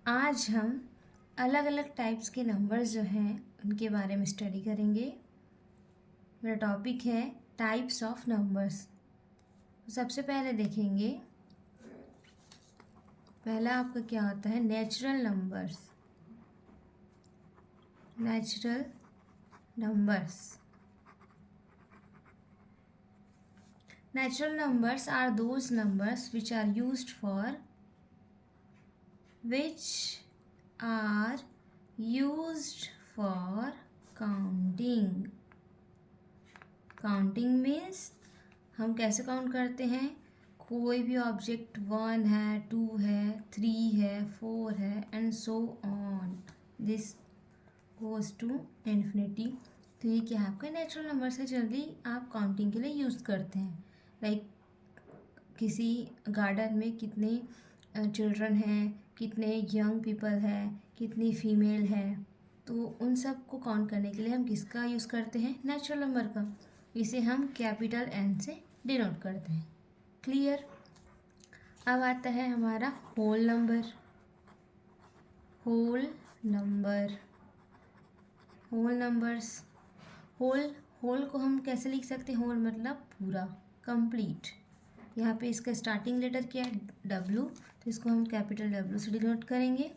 आज हम अलग अलग टाइप्स के नंबर्स जो हैं उनके बारे में स्टडी करेंगे। मेरा टॉपिक है टाइप्स ऑफ नंबर्स। सबसे पहले देखेंगे, पहला आपका क्या होता है, natural numbers. Natural numbers Natural numbers are those numbers which are used for counting. Counting means हम कैसे काउंट करते हैं, कोई भी ऑब्जेक्ट 1 है, 2 है, 3 है, 4 है and so on, this goes to infinity. तो ये क्या है, आपका नेचुरल नंबर्स है, जल्दी आप काउंटिंग के लिए यूज़ करते हैं। लाइक किसी गार्डन में कितने चिल्ड्रन हैं, कितने यंग पीपल हैं, कितनी फीमेल है, तो उन सब को काउंट करने के लिए हम किसका यूज़ करते हैं, नेचुरल नंबर का। इसे हम कैपिटल एन से डिनोट करते हैं। क्लियर। अब आता है हमारा whole number. Whole number whole numbers whole को हम कैसे लिख सकते हैं, होल मतलब पूरा, कंप्लीट। यहाँ पे इसका स्टार्टिंग लेटर क्या है, डब्लू, तो इसको हम कैपिटल डब्लू से डिनोट करेंगे।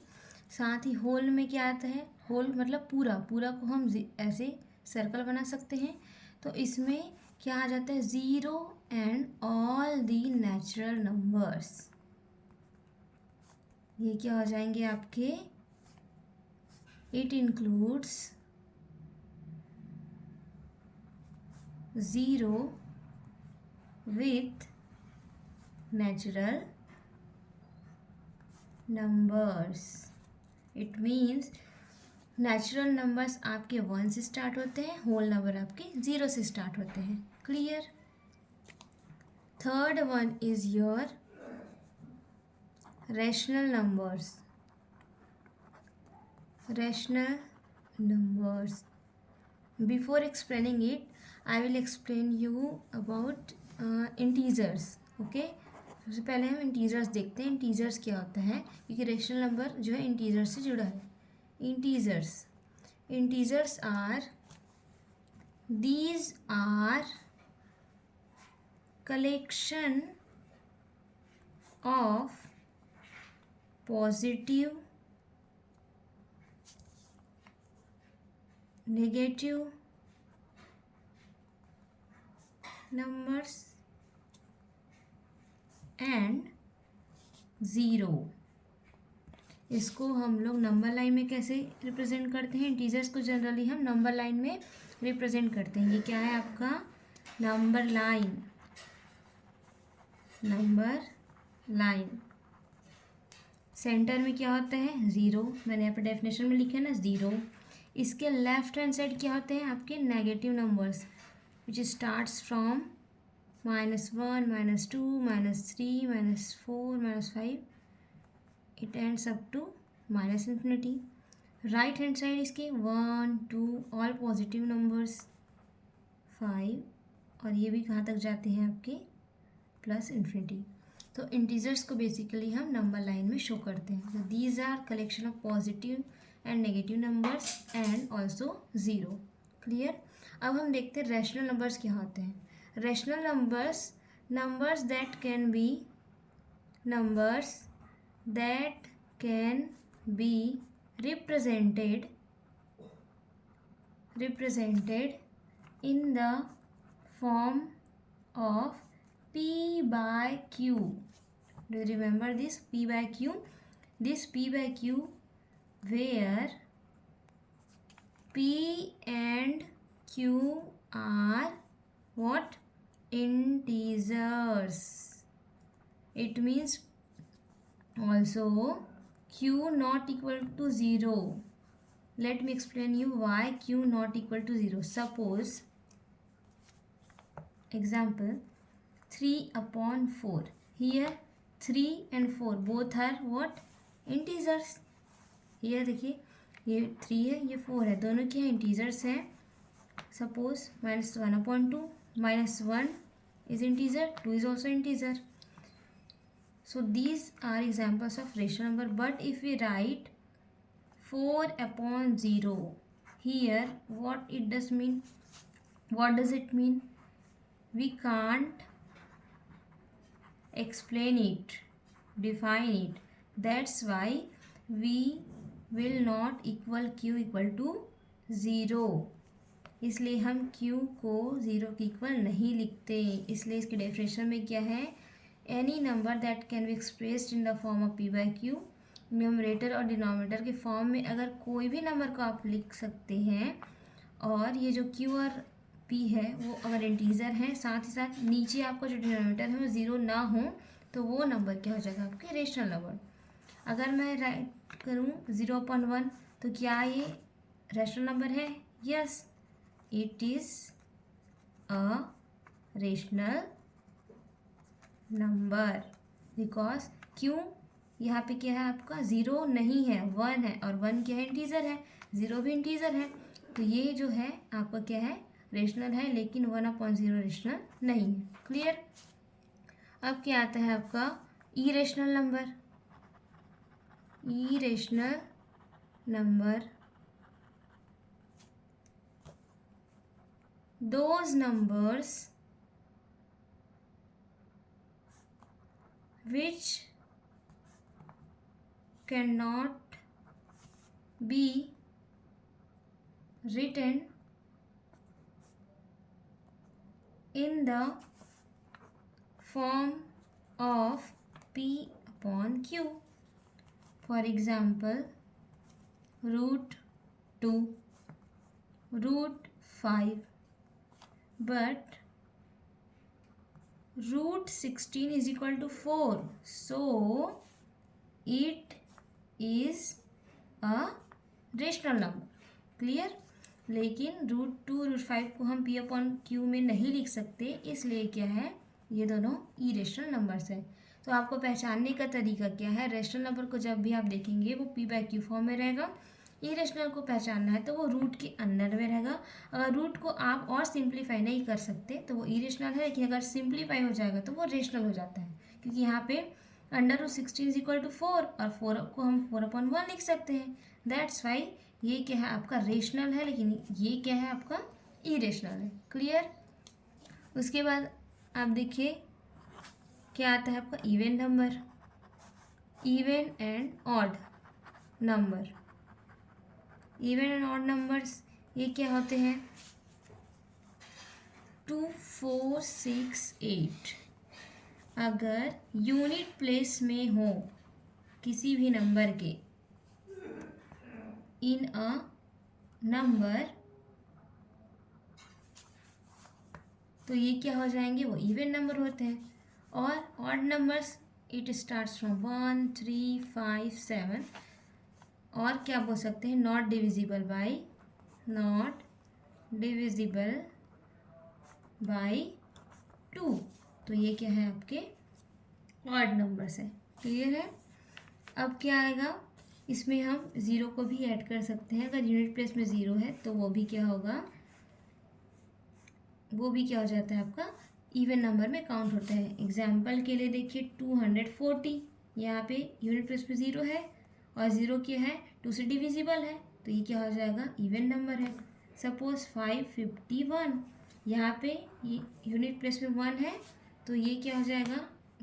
साथ ही होल में क्या आता है, होल मतलब पूरा को हम ऐसे सर्कल बना सकते हैं। तो इसमें क्या आ जाता है, zero and all the natural numbers. ये क्या हो जाएंगे आपके, it includes zero with natural numbers. It means natural numbers आपके 1 से स्टार्ट होते हैं, होल नंबर आपके 0 से स्टार्ट होते हैं। Clear. Third one is your rational numbers. Rational numbers, before explaining it I will explain you about integers. Okay, सबसे पहले हम इंटीजर्स देखते हैं। इंटीजर्स क्या होता है, क्योंकि रैशनल नंबर जो है इंटीजर से जुड़ा है। Integers are, these are collection of positive, negative numbers and zero. इसको हम लोग नंबर लाइन में कैसे रिप्रेजेंट करते हैं, इंटीजर्स को जनरली हम नंबर लाइन में रिप्रेजेंट करते हैं। ये क्या है आपका, number line. Number line centre में क्या होता है, ज़ीरो। मैंने यहाँ पर डेफिनेशन में लिखा है ना, ज़ीरो। इसके लेफ्ट हैंड साइड क्या होते हैं आपके, negative numbers, which starts from -1, -2, -3, -4, -5, it ends up to -infinity. Right hand side इसके 1, 2 ऑल पॉजिटिव नंबर्स, 5, और ये भी कहाँ तक जाते हैं आपके, +infinity। तो इंटीजर्स को बेसिकली हम नंबर लाइन में शो करते हैं। तो these are collection of positive and negative numbers and also zero. Clear. अब हम देखते हैं रैशनल नंबर्स क्या होते हैं। Rational numbers that can be represented in the form of P by Q. Do you remember this P by Q? This P by Q where P and Q are what? Integers. It means also Q not equal to 0. Let me explain you why Q not equal to 0. Suppose, example, 3/4. Here 3 and 4 both are what? Integers. Here देखिए, ये 3 है, ये 4 है, दोनों क्या integers हैं। Suppose -1/2, -1 is integer, 2 is also integer. So these are examples of rational number. But if we write 4/0 here, what does it mean? We can't explain it, define it. That's why we will not equal q equal to 0. इसलिए हम q को 0 के equal नहीं लिखते. इसलिए इसके definition में क्या है? Any number that can be expressed in the form of p by Q. Numerator और डिनोमिनेटर के फॉर्म में अगर कोई भी नंबर को आप लिख सकते हैं, और ये जो q और p है वो अगर इंटीजर हैं, साथ ही साथ नीचे आपका जो डिनोमिनेटर है वो 0 ना हो, तो वो नंबर क्या हो जाएगा? आपके रेशनल नंबर. अगर मैं राइट करूँ 0/1, तो क्या ये रेशनल नंबर है? Yes, it is a rational number. Because क्यों? यहाँ पे क्या है आपका? 0 नहीं है, 1 है, और 1 क्या है? इंटीजर है. 0 भी इंटीजर है. तो ये जो है आपका क्या है? रेशनल है, लेकिन 1/0 रेशनल नहीं है. क्लियर? अब क्या आता है आपका? Irrational number. Irrational number, those numbers which cannot be written in the form of p/q. For example, √2, √5, but √16 is equal to 4, so it is a rational number. Clear? लेकिन √2, √5 को हम p/q में नहीं लिख सकते, इसलिए क्या है? ये दोनों इरेशनल नंबर्स हैं. तो आपको पहचानने का तरीका क्या है? रेशनल नंबर को जब भी आप देखेंगे वो p/q फॉर्म में रहेगा. इरेशनल को पहचानना है तो वो रूट के अंदर में रहेगा. अगर रूट को आप और सिंप्लीफाई नहीं कर सकते तो वो इरेशनल है, लेकिन अगर सिंप्लीफाई हो जाएगा तो वो रेशनल हो जाता है, क्योंकि यहाँ पे √16 इज इक्वल टू 4, और 4 को हम 4/1 लिख सकते हैं. दैट्स वाई ये क्या है? आपका रेशनल है, लेकिन ये क्या है? आपका इरेशनल है. क्लियर? उसके बाद आप देखिए क्या आता है आपका? Even number. Even and odd number. Even and odd numbers ये क्या होते हैं? 2, 4, 6, 8 अगर यूनिट प्लेस में हो किसी भी नंबर के इन अ नंबर, तो ये क्या हो जाएंगे? वो इवन नंबर होते हैं. और odd numbers it starts from 1, 3, 5, 7, और क्या बोल सकते हैं? Not divisible by 2. तो ये क्या है? आपके ऑड नंबर्स है. क्लियर है? अब क्या आएगा? इसमें हम 0 को भी ऐड कर सकते हैं. अगर यूनिट प्लेस में 0 है तो वो भी क्या होगा? वो भी क्या हो जाता है? आपका इवन नंबर में काउंट होता है. एग्जाम्पल के लिए देखिए 240, यहाँ पे यूनिट प्लेस में 0 है, और 0 क्या है? 2 से डिविजिबल है, तो ये क्या हो जाएगा? इवन नंबर है. सपोज 551, यहाँ पे ये यूनिट प्लेस में 1 है, तो ये क्या हो जाएगा?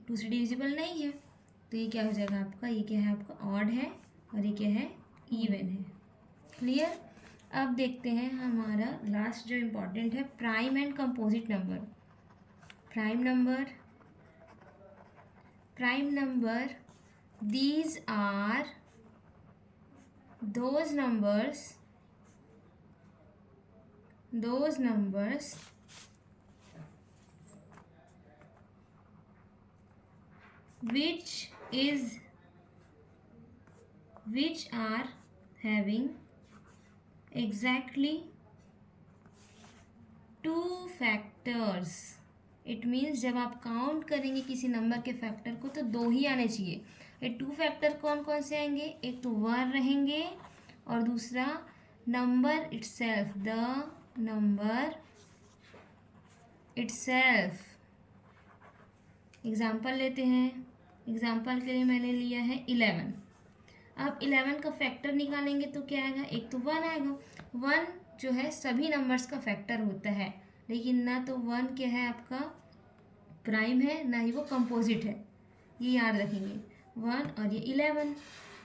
2 से डिविजिबल नहीं है, तो ये क्या हो जाएगा आपका? ये क्या है? आपका ऑड है, और ये क्या है? इवन है. क्लियर? अब देखते हैं हमारा लास्ट जो इम्पोर्टेंट है, prime and composite number. Prime number these are those numbers which are having exactly 2 factors. It means जब आप काउंट करेंगे किसी नंबर के फैक्टर को तो 2 ही आने चाहिए. ये 2 फैक्टर कौन कौन से आएंगे? एक तो 1 रहेंगे, और दूसरा number itself, the number itself. Example लेते हैं एग्जाम्पल के लिए मैंने लिया है 11। अब 11 का फैक्टर निकालेंगे तो क्या आएगा, एक तो 1 आएगा। 1 जो है सभी नंबर्स का फैक्टर होता है, लेकिन ना तो 1 क्या है आपका प्राइम है, ना ही वो कंपोजिट है, ये याद रखेंगे। 1 और ये 11,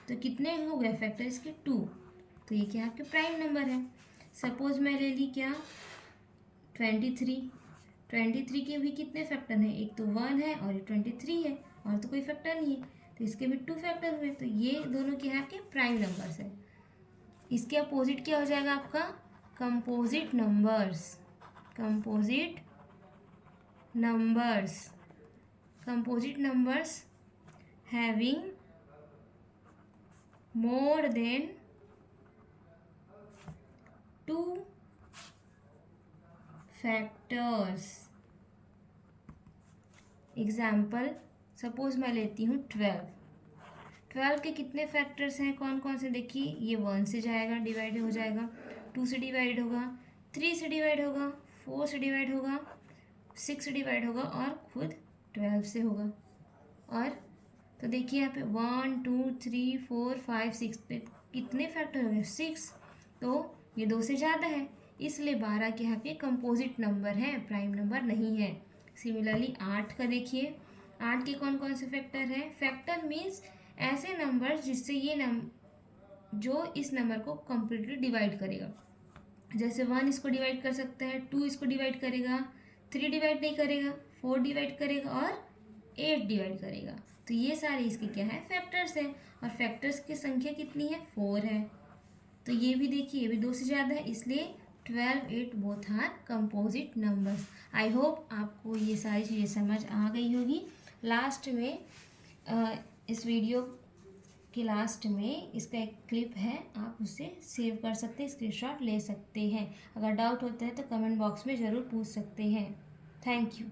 तो कितने हो गए फैक्टर इसके 2, तो ये क्या आपके प्राइम नंबर है। सपोज मैं ले ली क्या 23 के भी कितने फैक्टर हैं, एक तो 1 है और ये 23 है, और तो कोई फैक्टर नहीं है, तो इसके भी 2 फैक्टर हुए, तो ये दोनों क्या है आपके प्राइम नंबर्स है। इसके अपोजिट क्या हो जाएगा आपका composite numbers. Composite numbers having more than 2 factors. Example suppose मैं लेती हूँ 12 के कितने फैक्टर्स हैं, कौन कौन से, देखिए ये 1 से जाएगा, डिवाइड हो जाएगा, 2 से डिवाइड होगा, 3 से डिवाइड होगा, 4 से डिवाइड होगा, 6 से डिवाइड होगा, और खुद 12 से होगा। और तो देखिए यहाँ पे 1 2 3 4 5 6 पे कितने फैक्टर हो गए 6, तो ये 2 से ज़्यादा है, इसलिए 12 के यहाँ पे कंपोजिट नंबर है, प्राइम नंबर नहीं है। सिमिलरली 8 का देखिए, 8 के कौन कौन से फैक्टर हैं, फैक्टर मीन्स ऐसे नंबर जिससे ये जो इस नंबर को कम्प्लीटली डिवाइड करेगा। जैसे 1 इसको डिवाइड कर सकता है, 2 इसको डिवाइड करेगा, 3 डिवाइड नहीं करेगा, 4 डिवाइड करेगा, और 8 डिवाइड करेगा। तो ये सारे इसके क्या है फैक्टर्स हैं, और फैक्टर्स की संख्या कितनी है 4 है। तो ये भी देखिए, ये भी 2 से ज़्यादा है, इसलिए 12 8 both are composite numbers. I hope आपको ये सारी चीज़ें समझ आ गई होगी। लास्ट में इस वीडियो के लास्ट में इसका एक क्लिप है, आप उसे सेव कर सकते हैं, स्क्रीनशॉट ले सकते हैं। अगर डाउट होता है तो कमेंट बॉक्स में ज़रूर पूछ सकते हैं। Thank you.